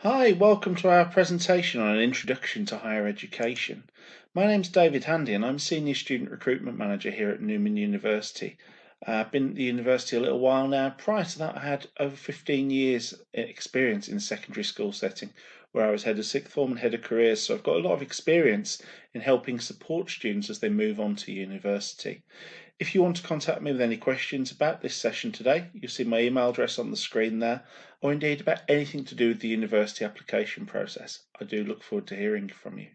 Hi, welcome to our presentation on an introduction to higher education. My name's David Handy and I'm Senior Student Recruitment Manager here at Newman University. I've been at the university a little while now. Prior to that, I had over 15 years experience in secondary school setting where I was head of sixth form and head of careers, so I've got a lot of experience in helping support students as they move on to university. If you want to contact me with any questions about this session today, you'll see my email address on the screen there, or indeed about anything to do with the university application process. I do look forward to hearing from you.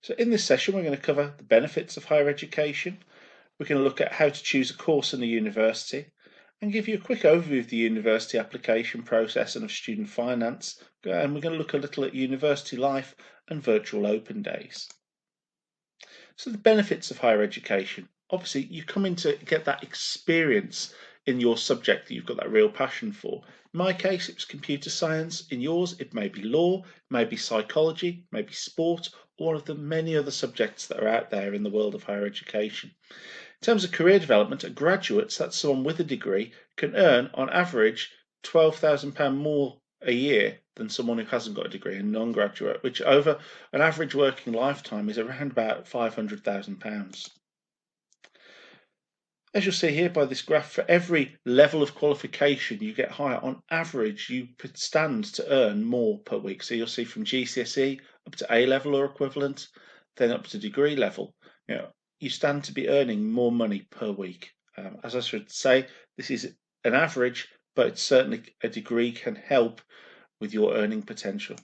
So in this session, we're going to cover the benefits of higher education. We're going to look at how to choose a course in a university and give you a quick overview of the university application process and of student finance. And we're going to look a little at university life and virtual open days. So the benefits of higher education. Obviously, you come in to get that experience in your subject that you've got that real passion for. In my case, it was computer science. In yours, it may be law, maybe psychology, maybe sport, or one of the many other subjects that are out there in the world of higher education. In terms of career development, a graduate, that's someone with a degree, can earn on average £12,000 more a year than someone who hasn't got a degree, a non-graduate, which over an average working lifetime is around about £500,000. As you'll see here by this graph, for every level of qualification you get higher, on average you stand to earn more per week. So you'll see from GCSE up to A level or equivalent, then up to degree level, you stand to be earning more money per week. As I should say, this is an average, but certainly a degree can help with your earning potential.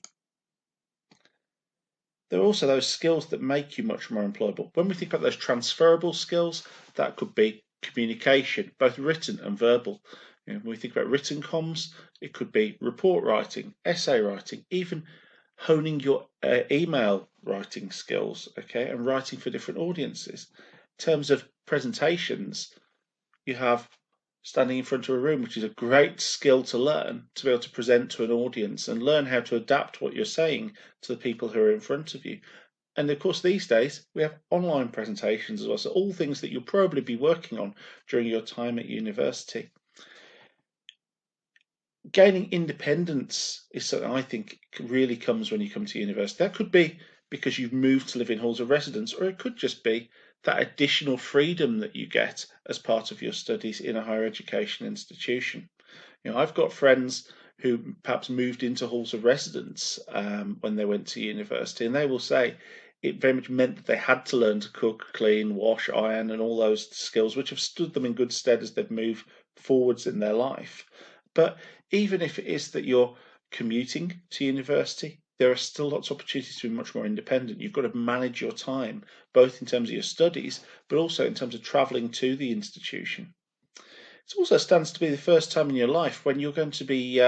There are also those skills that make you much more employable. When we think about those transferable skills, that could be communication, both written and verbal. When we think about written comms, it could be report writing, essay writing, even honing your email writing skills, okay, and writing for different audiences. In terms of presentations, you have standing in front of a room, which is a great skill to learn, to be able to present to an audience and learn how to adapt what you're saying to the people who are in front of you. And of course, these days we have online presentations as well. So all things that you'll probably be working on during your time at university. Gaining independence is something I think really comes when you come to university. That could be because you've moved to live in halls of residence, or it could just be that additional freedom that you get as part of your studies in a higher education institution. I've got friends who perhaps moved into halls of residence when they went to university, and they will say it very much meant that they had to learn to cook, clean, wash, iron, and all those skills, which have stood them in good stead as they've moved forwards in their life. But even if it is that you're commuting to university, there are still lots of opportunities to be much more independent. You've got to manage your time, both in terms of your studies, but also in terms of travelling to the institution. It also stands to be the first time in your life when you're going to be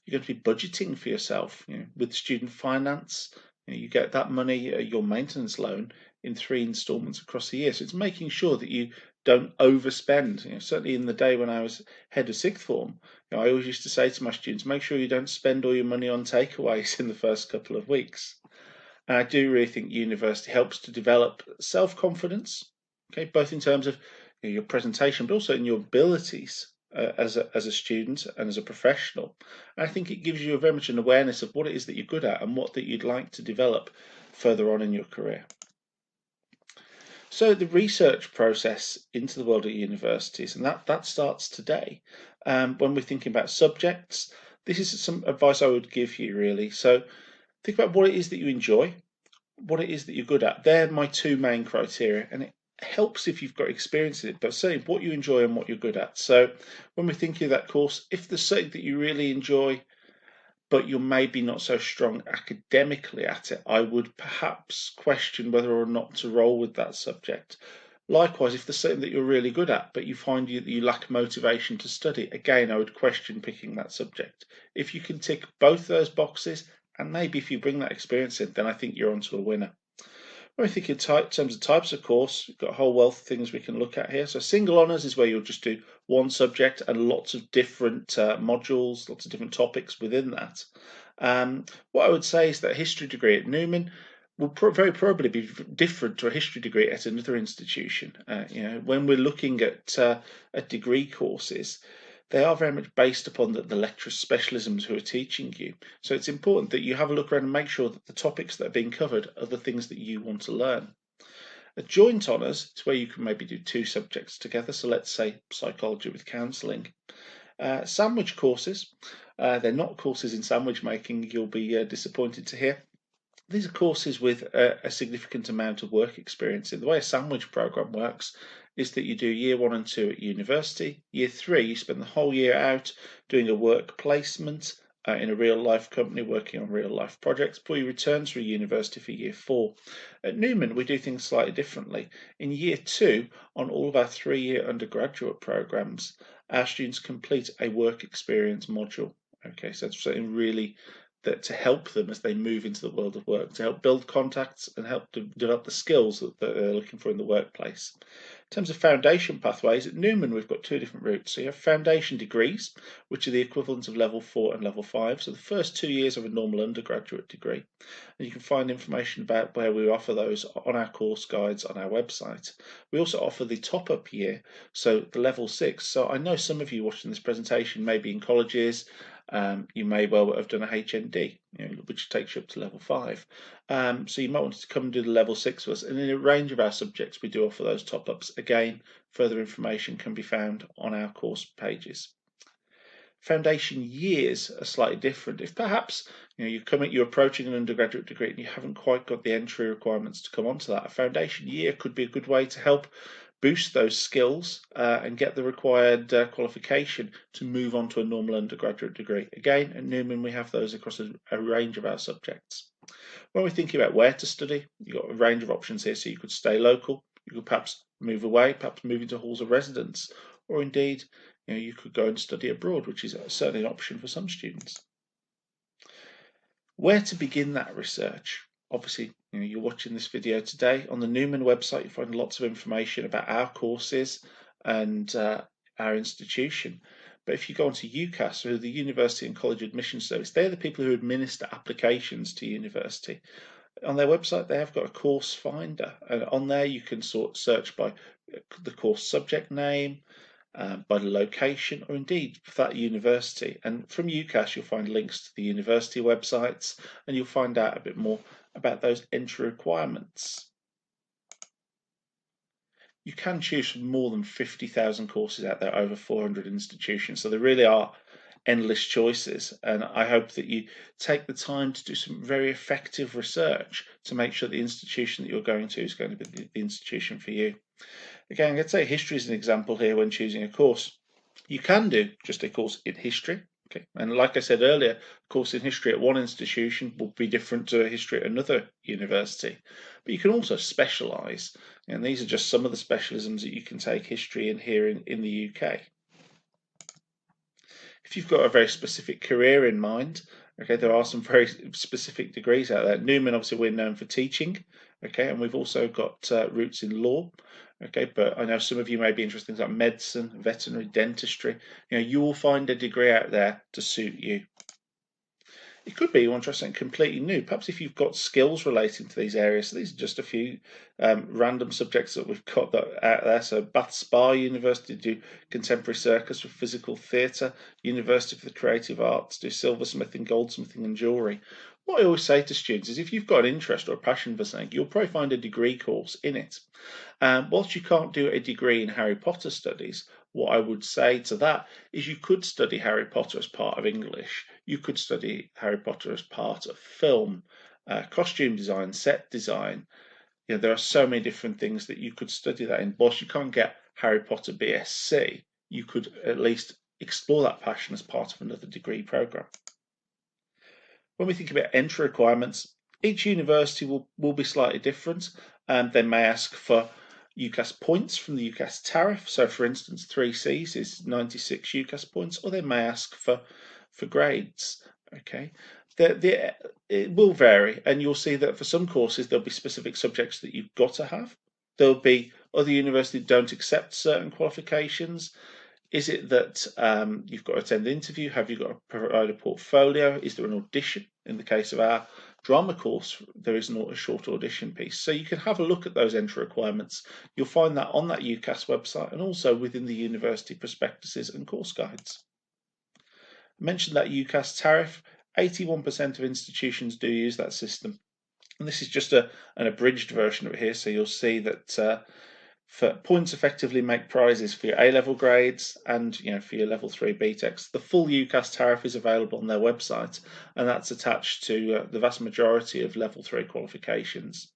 budgeting for yourself. With student finance, you get that money, your maintenance loan, in 3 instalments across the year. So it's making sure that you don't overspend. Certainly in the day when I was head of sixth form, I always used to say to my students, make sure you don't spend all your money on takeaways in the first couple of weeks. And I do really think university helps to develop self-confidence, okay, both in terms of your presentation, but also in your abilities as a student and as a professional. And I think it gives you very much an awareness of what it is that you're good at and what that you'd like to develop further on in your career. So the research process into the world of universities, and that starts today. When we're thinking about subjects, this is some advice I would give you really. So think about what it is that you enjoy, what it is that you're good at. They're my 2 main criteria, and it helps if you've got experience in it, but certainly what you enjoy and what you're good at. So when we're thinking of that course, if there's something that you really enjoy, but you're maybe not so strong academically at it, I would perhaps question whether or not to roll with that subject. Likewise, if there's something that you're really good at, but you find that you lack motivation to study, again, I would question picking that subject. If you can tick both those boxes, and maybe if you bring that experience in, then I think you're onto a winner. When we think in terms of types of course, we've got a whole wealth of things we can look at here. So single honours is where you'll just do one subject and lots of different modules, lots of different topics within that. What I would say is that a history degree at Newman will very probably be different to a history degree at another institution. When we're looking at degree courses, they are very much based upon the lecturer's specialisms who are teaching you. So it's important that you have a look around and make sure that the topics that are being covered are the things that you want to learn. A joint honours is where you can maybe do two subjects together. So let's say psychology with counselling. Sandwich courses, they're not courses in sandwich making, you'll be disappointed to hear. These are courses with a significant amount of work experience. The way a sandwich program works is that you do year 1 and 2 at university. Year 3, you spend the whole year out doing a work placement in a real life company working on real life projects before you return to university for year 4. At Newman, we do things slightly differently. In year 2, on all of our 3-year undergraduate programs, our students complete a work experience module. Okay, so it's something really that to help them as they move into the world of work, to help build contacts and help develop the skills that they're looking for in the workplace. In terms of foundation pathways, at Newman we've got two different routes. So you have foundation degrees, which are the equivalent of level 4 and level 5. So the first 2 years of a normal undergraduate degree. And you can find information about where we offer those on our course guides on our website. We also offer the top-up year, so the level 6. So I know some of you watching this presentation may be in colleges. You may well have done a HND, which takes you up to level 5. So you might want to come and do the level 6 with us. And in a range of our subjects, we do offer those top-ups. Again, further information can be found on our course pages. Foundation years are slightly different. If perhaps you're approaching an undergraduate degree and you haven't quite got the entry requirements to come onto that, a foundation year could be a good way to help boost those skills and get the required qualification to move on to a normal undergraduate degree. Again, at Newman, we have those across a range of our subjects. When we're thinking about where to study, you've got a range of options here. So you could stay local, you could perhaps move away, perhaps move into halls of residence, or indeed, you could go and study abroad, which is certainly an option for some students. Where to begin that research? Obviously, you're watching this video today. On the Newman website, you find lots of information about our courses and our institution. But if you go onto UCAS, or the University and College Admission Service, they're the people who administer applications to university. On their website, they have got a course finder, and on there you can search by the course subject name, by the location, or indeed for that university. And from UCAS, you'll find links to the university websites, and you'll find out a bit more about those entry requirements. You can choose from more than 50,000 courses out there, over 400 institutions. So there really are endless choices, and I hope that you take the time to do some very effective research to make sure the institution that you're going to is going to be the institution for you. Again, let's say history is an example here when choosing a course. You can do just a course in history. Okay, and like I said earlier, a course in history at one institution will be different to a history at another university. But you can also specialise, and these are just some of the specialisms that you can take history in here in the UK. If you've got a very specific career in mind, okay, there are some very specific degrees out there. Newman, obviously, we're known for teaching, okay, and we've also got roots in law, okay, but I know some of you may be interested in things like medicine, veterinary, dentistry. You will find a degree out there to suit you. It could be you want to try something completely new. Perhaps if you've got skills relating to these areas. So these are just a few random subjects that we've got out there. So Bath Spa University do contemporary circus with physical theatre. University for the Creative Arts do silversmithing, goldsmithing and jewellery. What I always say to students is if you've got an interest or a passion for something, you'll probably find a degree course in it. Whilst you can't do a degree in Harry Potter studies, what I would say to that is you could study Harry Potter as part of English. You could study Harry Potter as part of film, costume design, set design. There are so many different things that you could study that in. Whilst you can't get Harry Potter BSc, you could at least explore that passion as part of another degree program. When we think about entry requirements, each university will be slightly different. They may ask for UCAS points from the UCAS tariff. So for instance, 3Cs is 96 UCAS points, or they may ask for grades. Okay, it will vary, and you'll see that for some courses there'll be specific subjects that you've got to have. There'll be other universities that don't accept certain qualifications. Is it that you've got to attend an interview? Have you got to provide a portfolio? Is there an audition? In the case of our drama course, there is a short audition piece. So you can have a look at those entry requirements. You'll find that on that UCAS website and also within the university prospectuses and course guides. I mentioned that UCAS tariff. 81% of institutions do use that system. And this is just an abridged version of it here. So you'll see that for points effectively make prizes for your A-level grades and for your level 3 BTECs. The full UCAS tariff is available on their website, and that's attached to the vast majority of level 3 qualifications.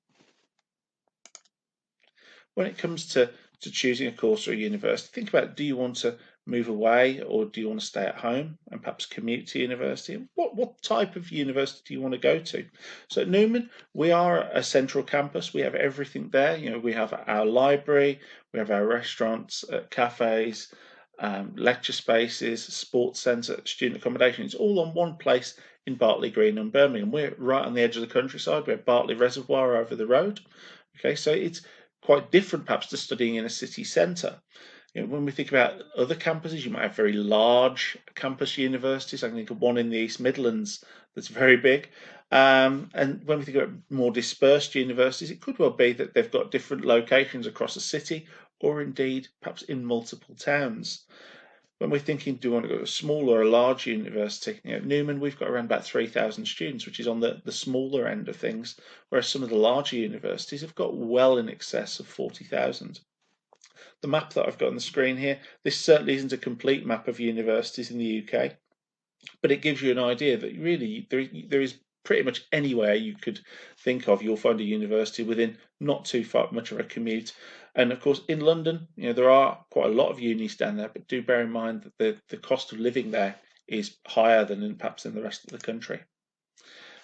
When it comes to choosing a course or a university, think about, do you want to move away or do you want to stay at home and perhaps commute to university? What type of university do you want to go to? So at Newman, we are a central campus. We have everything there. We have our library, we have our restaurants, cafes, lecture spaces, sports centre, student accommodation. It's all on one place in Bartley Green and Birmingham. We're right on the edge of the countryside. We have Bartley Reservoir over the road. Okay, so it's quite different perhaps to studying in a city centre. When we think about other campuses, you might have very large campus universities. I can think of one in the East Midlands that's very big. And when we think about more dispersed universities, it could well be that they've got different locations across a city or indeed perhaps in multiple towns. When we're thinking, do we want to go to a small or a large university? At Newman, we've got around about 3,000 students, which is on the smaller end of things, whereas some of the larger universities have got well in excess of 40,000. The map that I've got on the screen here, this certainly isn't a complete map of universities in the UK, but it gives you an idea that really there is pretty much anywhere you could think of, you'll find a university within not too far much of a commute. And of course, in London, there are quite a lot of unis down there, but do bear in mind that the cost of living there is higher than perhaps in the rest of the country.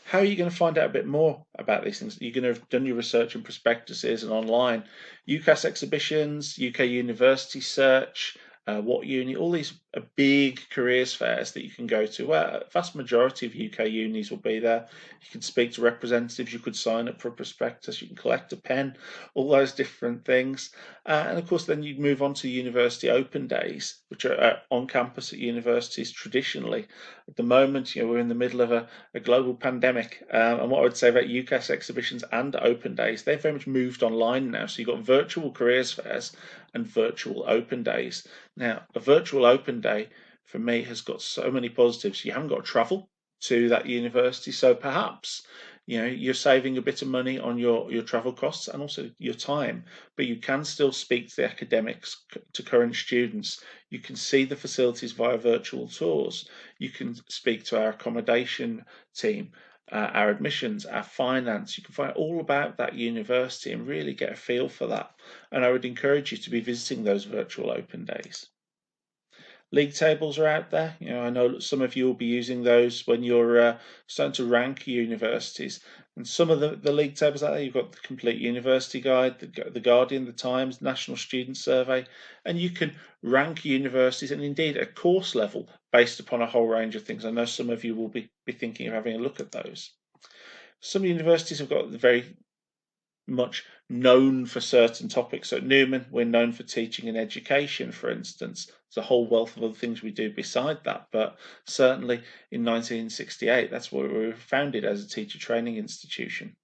How are you going to find out a bit more about these things? You're going to have done your research in prospectuses and online. UCAS exhibitions, UK University Search, What Uni, all these are big careers fairs that you can go to. A vast majority of UK unis will be there. You can speak to representatives, you could sign up for a prospectus, you can collect a pen, all those different things. And of course, then you move on to university open days, which are on campus at universities traditionally. At the moment, we're in the middle of a global pandemic. And what I would say about UCAS exhibitions and open days, they've very much moved online now. So you've got virtual careers fairs and virtual open days. Now, a virtual open day for me has got so many positives. You haven't got to travel to that university, so perhaps you're saving a bit of money on your travel costs and also your time, but you can still speak to the academics, to current students. You can see the facilities via virtual tours. You can speak to our accommodation team, our admissions, our finance. You can find all about that university and really get a feel for that. And I would encourage you to be visiting those virtual open days. League tables are out there. I know some of you will be using those when you're starting to rank universities. And some of the league tables out there, you've got the Complete University Guide, the Guardian, the Times, National Student Survey, and you can rank universities and indeed at course level based upon a whole range of things. I know some of you will be thinking of having a look at those. Some universities have got very much known for certain topics. So at Newman, we're known for teaching and education, for instance. There's a whole wealth of other things we do beside that, but certainly in 1968, that's where we were founded as a teacher training institution.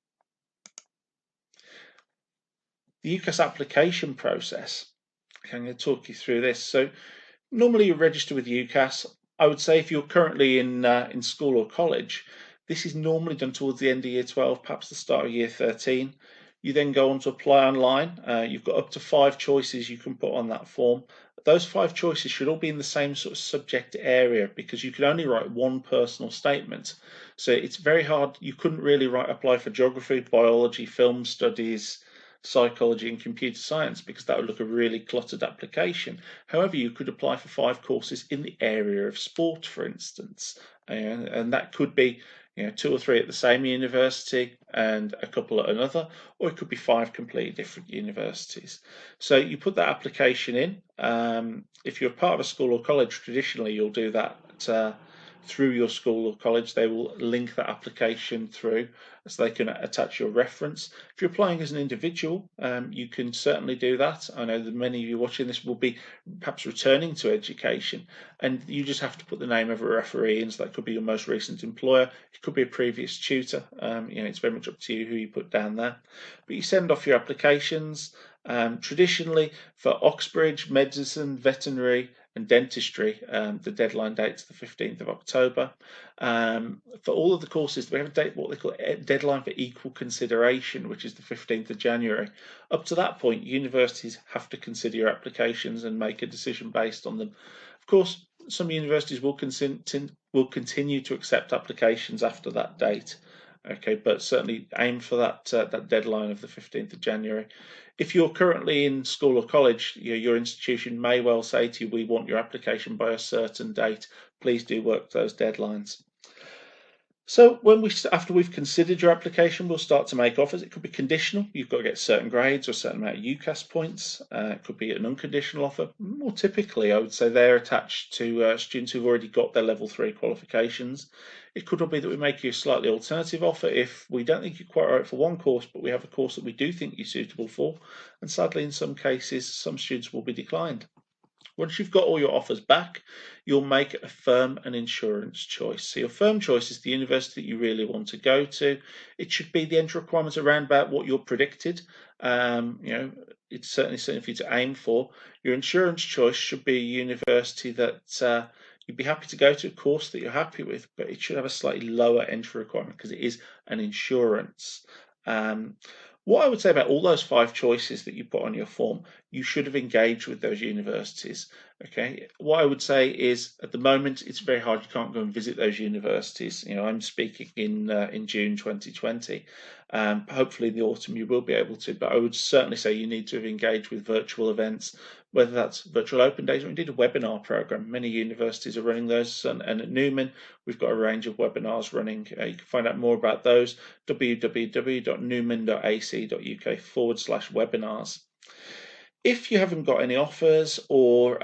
The UCAS application process, I'm going to talk you through this. So normally you register with UCAS. I would say if you're currently in school or college, this is normally done towards the end of year 12, perhaps the start of year 13. You then go on to apply online. You've got up to 5 choices you can put on that form. Those 5 choices should all be in the same sort of subject area because you can only write one personal statement. So it's very hard. You couldn't really apply for geography, biology, film studies, psychology and computer science because that would look a really cluttered application. However, you could apply for 5 courses in the area of sport, for instance, and that could be 2 or 3 at the same university and a couple at another, or it could be 5 completely different universities. So you put that application in. If you're part of a school or college, traditionally you'll do that through your school or college. They will link that application through so they can attach your reference. If you're applying as an individual, you can certainly do that. I know that many of you watching this will be perhaps returning to education, and you just have to put the name of a referee in. So that could be your most recent employer, it could be a previous tutor. It's very much up to you who you put down there. But you send off your applications. Traditionally, for Oxbridge, medicine, veterinary, and dentistry, the deadline date's the 15th of October. For all of the courses, we have a date, what they call a deadline for equal consideration, which is the 15th of January. Up to that point, universities have to consider your applications and make a decision based on them. Of course, some universities will continue to accept applications after that date. Okay, but certainly aim for that deadline of the 15th of January. If you're currently in school or college, your institution may well say to you, we want your application by a certain date. Please do work those deadlines. So after we've considered your application, we'll start to make offers. It could be conditional. You've got to get certain grades or a certain amount of UCAS points. It could be an unconditional offer. More typically, I would say they're attached to students who've already got their level 3 qualifications. It could be that we make you a slightly alternative offer if we don't think you're quite right for one course, but we have a course that we do think you're suitable for. And sadly, in some cases, some students will be declined. Once you've got all your offers back, you'll make a firm and insurance choice. So your firm choice is the university that you really want to go to. It should be the entry requirements around about what you're predicted. It's certainly something for you to aim for. Your insurance choice should be a university that you'd be happy to go to, a course that you're happy with, but it should have a slightly lower entry requirement because it is an insurance. What I would say about all those 5 choices that you put on your form, you should have engaged with those universities. Okay, what I would say is at the moment it's very hard. You can't go and visit those universities. I'm speaking in June 2020. Hopefully in the autumn you will be able to, but I would certainly say you need to have engaged with virtual events, whether that's virtual open days or indeed a webinar program. Many universities are running those, and at Newman we've got a range of webinars running. You can find out more about those, www.newman.ac.uk/webinars. If you haven't got any offers or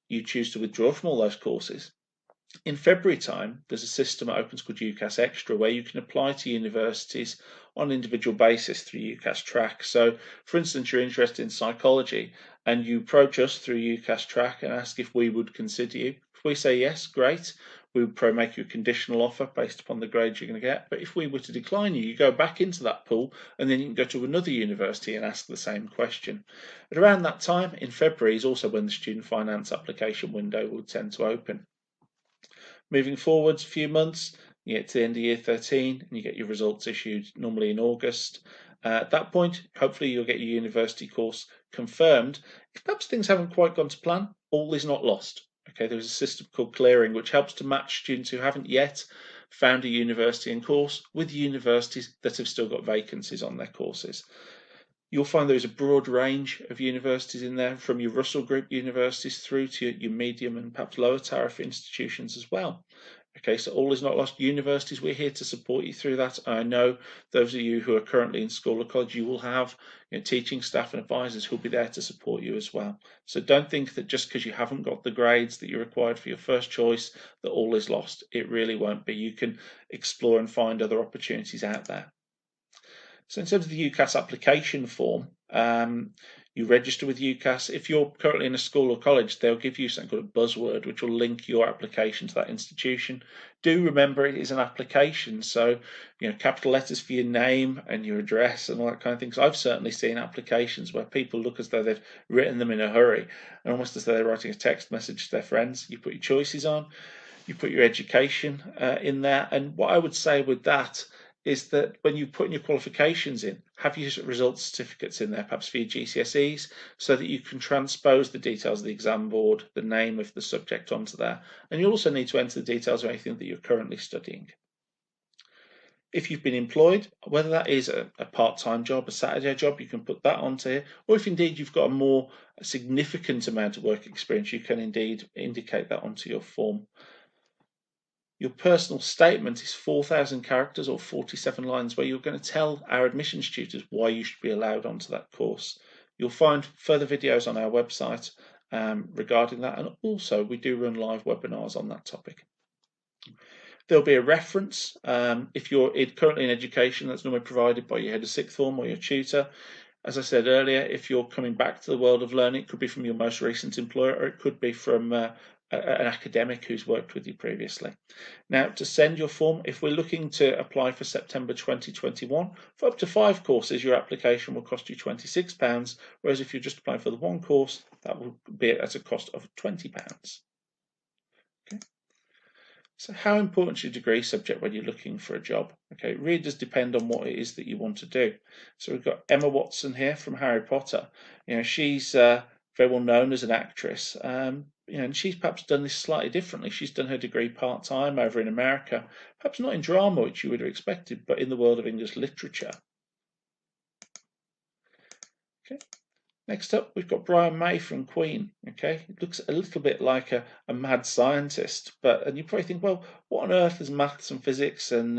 you choose to withdraw from all those courses, in February time, there's a system at Opens called UCAS Extra where you can apply to universities on an individual basis through UCAS Track. So, for instance, you're interested in psychology and you approach us through UCAS Track and ask if we would consider you. If we say yes, great. We would probably make you a conditional offer based upon the grades you're going to get. But if we were to decline you, you go back into that pool and then you can go to another university and ask the same question. At around that time, in February, is also when the student finance application window will tend to open. Moving forwards a few months, you get to the end of year 13 and you get your results issued normally in August. At that point, hopefully you'll get your university course confirmed. If perhaps things haven't quite gone to plan, all is not lost. Okay, there's a system called clearing which helps to match students who haven't yet found a university and course with universities that have still got vacancies on their courses. You'll find there's a broad range of universities in there, from your Russell Group universities through to your medium and perhaps lower tariff institutions as well. Okay, so all is not lost. Universities, we're here to support you through that. I know those of you who are currently in school or college, you will have teaching staff and advisors who'll be there to support you as well. So don't think that just because you haven't got the grades that you required for your first choice, that all is lost. It really won't be. You can explore and find other opportunities out there. So in terms of the UCAS application form, you register with UCAS. If you're currently in a school or college, they'll give you something called a buzzword, which will link your application to that institution. Do remember it is an application, so capital letters for your name and your address and all that kind of thing. So I've certainly seen applications where people look as though they've written them in a hurry, and almost as though they're writing a text message to their friends. You put your choices on, you put your education in there, and what I would say with that is that when you put in your qualifications in, have your results certificates in there, perhaps for your GCSEs, so that you can transpose the details of the exam board, the name of the subject onto there. And you also need to enter the details of anything that you're currently studying. If you've been employed, whether that is a part-time job, a Saturday job, you can put that onto here. Or if indeed you've got a more significant amount of work experience, you can indeed indicate that onto your form. Your personal statement is 4,000 characters or 47 lines, where you're going to tell our admissions tutors why you should be allowed onto that course. You'll find further videos on our website regarding that, and also we do run live webinars on that topic. There'll be a reference. If you're currently in education, that's normally provided by your head of sixth form or your tutor. As I said earlier, if you're coming back to the world of learning, it could be from your most recent employer, or it could be from an academic who's worked with you previously. Now, to send your form, if we're looking to apply for September 2021, for up to 5 courses, your application will cost you £26, whereas if you're just applying for the one course, that will be at a cost of £20. Okay. So how important is your degree subject when you're looking for a job? Okay, it really does depend on what it is that you want to do. So we've got Emma Watson here from Harry Potter. She's very well known as an actress. And she's perhaps done this slightly differently. She's done her degree part-time over in America, perhaps not in drama, which you would have expected, but in the world of English literature. Okay. Next up, we've got Brian May from Queen. Okay, it looks a little bit like a mad scientist, and you probably think, well, what on earth is maths and physics and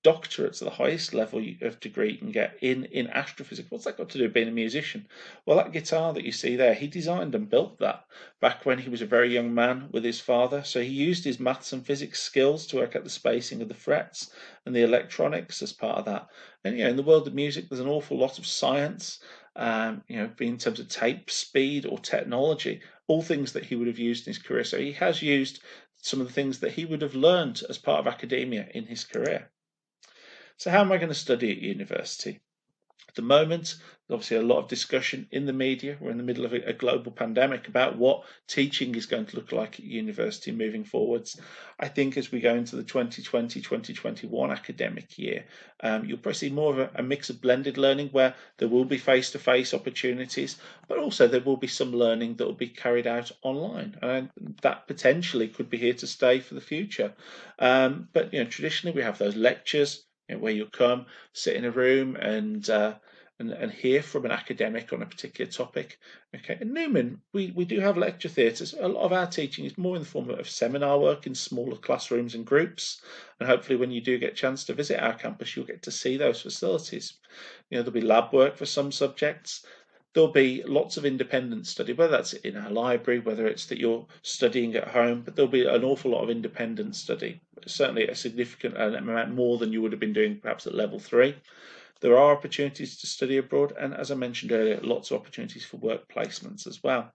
doctorates at the highest level of degree you can get in astrophysics? What's that got to do with being a musician? Well, that guitar that you see there, he designed and built that back when he was a very young man with his father. So he used his maths and physics skills to work out the spacing of the frets and the electronics as part of that. And in the world of music, there's an awful lot of science. In terms of tape speed or technology, all things that he would have used in his career. So he has used some of the things that he would have learned as part of academia in his career. So how am I going to study at university? At the moment, there's obviously a lot of discussion in the media. We're in the middle of a global pandemic about what teaching is going to look like at university moving forwards. I think as we go into the 2020-2021 academic year, you'll probably see more of a mix of blended learning where there will be face-to-face opportunities, but also there will be some learning that will be carried out online. And that potentially could be here to stay for the future. But traditionally we have those lectures, where you come, sit in a room and hear from an academic on a particular topic. Okay, in Newman, we do have lecture theatres. A lot of our teaching is more in the form of seminar work in smaller classrooms and groups. And hopefully when you do get a chance to visit our campus, you'll get to see those facilities. There'll be lab work for some subjects. There'll be lots of independent study, whether that's in our library, whether it's that you're studying at home, but there'll be an awful lot of independent study, certainly a significant amount more than you would have been doing perhaps at level 3. There are opportunities to study abroad, and as I mentioned earlier, lots of opportunities for work placements as well.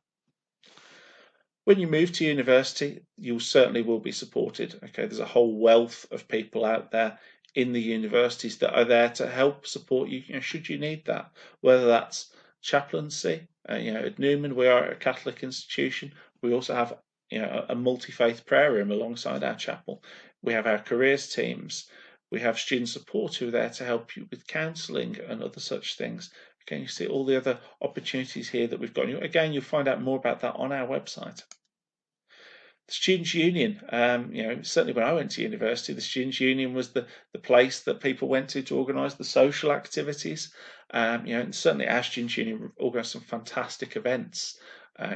When you move to university, you certainly will be supported. Okay, there's a whole wealth of people out there in the universities that are there to help support you, should you need that, whether that's chaplaincy. At Newman, we are a Catholic institution. We also have a multi-faith prayer room alongside our chapel. We have our careers teams. We have student support who are there to help you with counselling and other such things. Again, you see all the other opportunities here that we've got. Again, you'll find out more about that on our website. The Students' Union, certainly when I went to university, the Students' Union was the place that people went to organise the social activities. And certainly our Students' Union organised some fantastic events,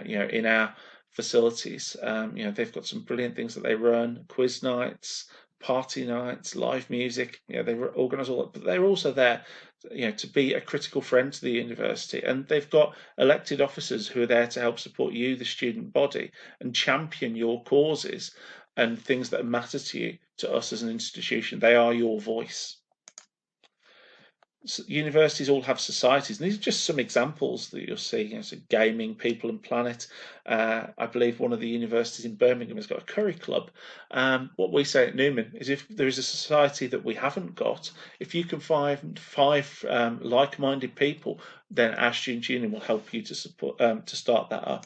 in our facilities. They've got some brilliant things that they run, quiz nights, party nights, live music. They organise all that, but they're also there to be a critical friend to the university, and they've got elected officers who are there to help support you, the student body, and champion your causes and things that matter to you, to us as an institution. They are your voice. Universities all have societies, and these are just some examples that you'll see. So gaming, People and Planet. I believe one of the universities in Birmingham has got a curry club. What we say at Newman is, if there is a society that we haven't got, if you can find five like-minded people, then our Students' Union will help you to support to start that up.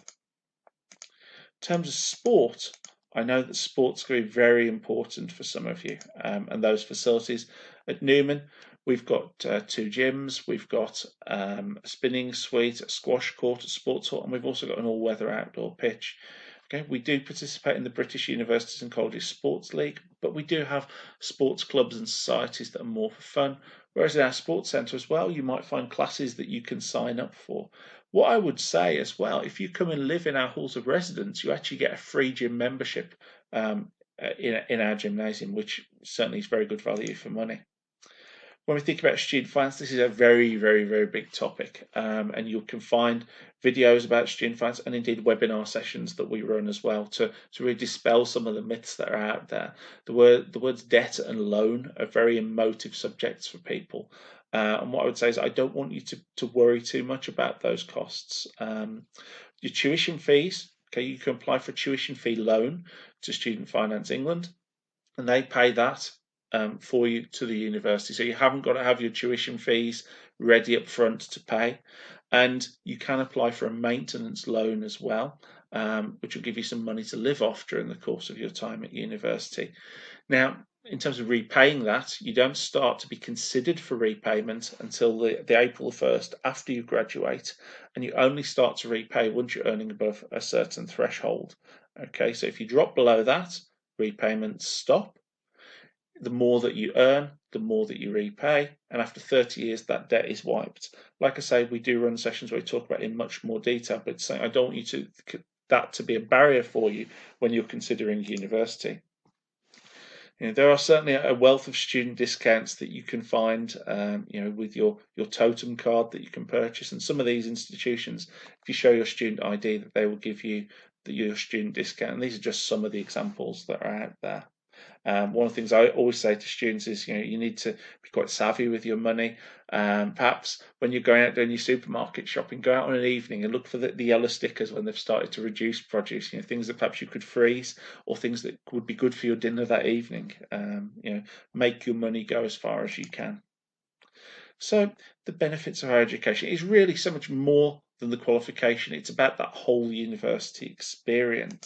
In terms of sport, I know that sport's going to be very important for some of you, and those facilities at Newman. We've got 2 gyms, we've got a spinning suite, a squash court, a sports hall, and we've also got an all-weather outdoor pitch. Okay, we do participate in the British Universities and Colleges Sports League, but we do have sports clubs and societies that are more for fun. Whereas in our sports centre as well, you might find classes that you can sign up for. What I would say as well, if you come and live in our halls of residence, you actually get a free gym membership in our gymnasium, which certainly is very good value for money. When we think about student finance, this is a very, very, very big topic, and you can find videos about student finance and indeed webinar sessions that we run as well to really dispel some of the myths that are out there. The words debt and loan are very emotive subjects for people. And what I would say is I don't want you to worry too much about those costs. Your tuition fees, okay, you can apply for a tuition fee loan to Student Finance England, and they pay that for you to the university. So you haven't got to have your tuition fees ready up front to pay. And you can apply for a maintenance loan as well, which will give you some money to live off during the course of your time at university. Now, in terms of repaying that, you don't start to be considered for repayment until the April 1st after you graduate, and you only start to repay once you're earning above a certain threshold. Okay, so if you drop below that, repayments stop. The more that you earn, the more that you repay, and after 30 years, that debt is wiped. Like I say, we do run sessions where we talk about it in much more detail, but I don't want you that to be a barrier for you when you're considering university. There are certainly a wealth of student discounts that you can find, with your totem card that you can purchase. And some of these institutions, if you show your student ID, that they will give you your student discount. And these are just some of the examples that are out there. One of the things I always say to students is, you need to be quite savvy with your money. Perhaps when you're going out doing your supermarket shopping, go out on an evening and look for the yellow stickers when they've started to reduce produce. Things that perhaps you could freeze, or things that would be good for your dinner that evening. Make your money go as far as you can. So the benefits of higher education is really so much more than the qualification. It's about that whole university experience.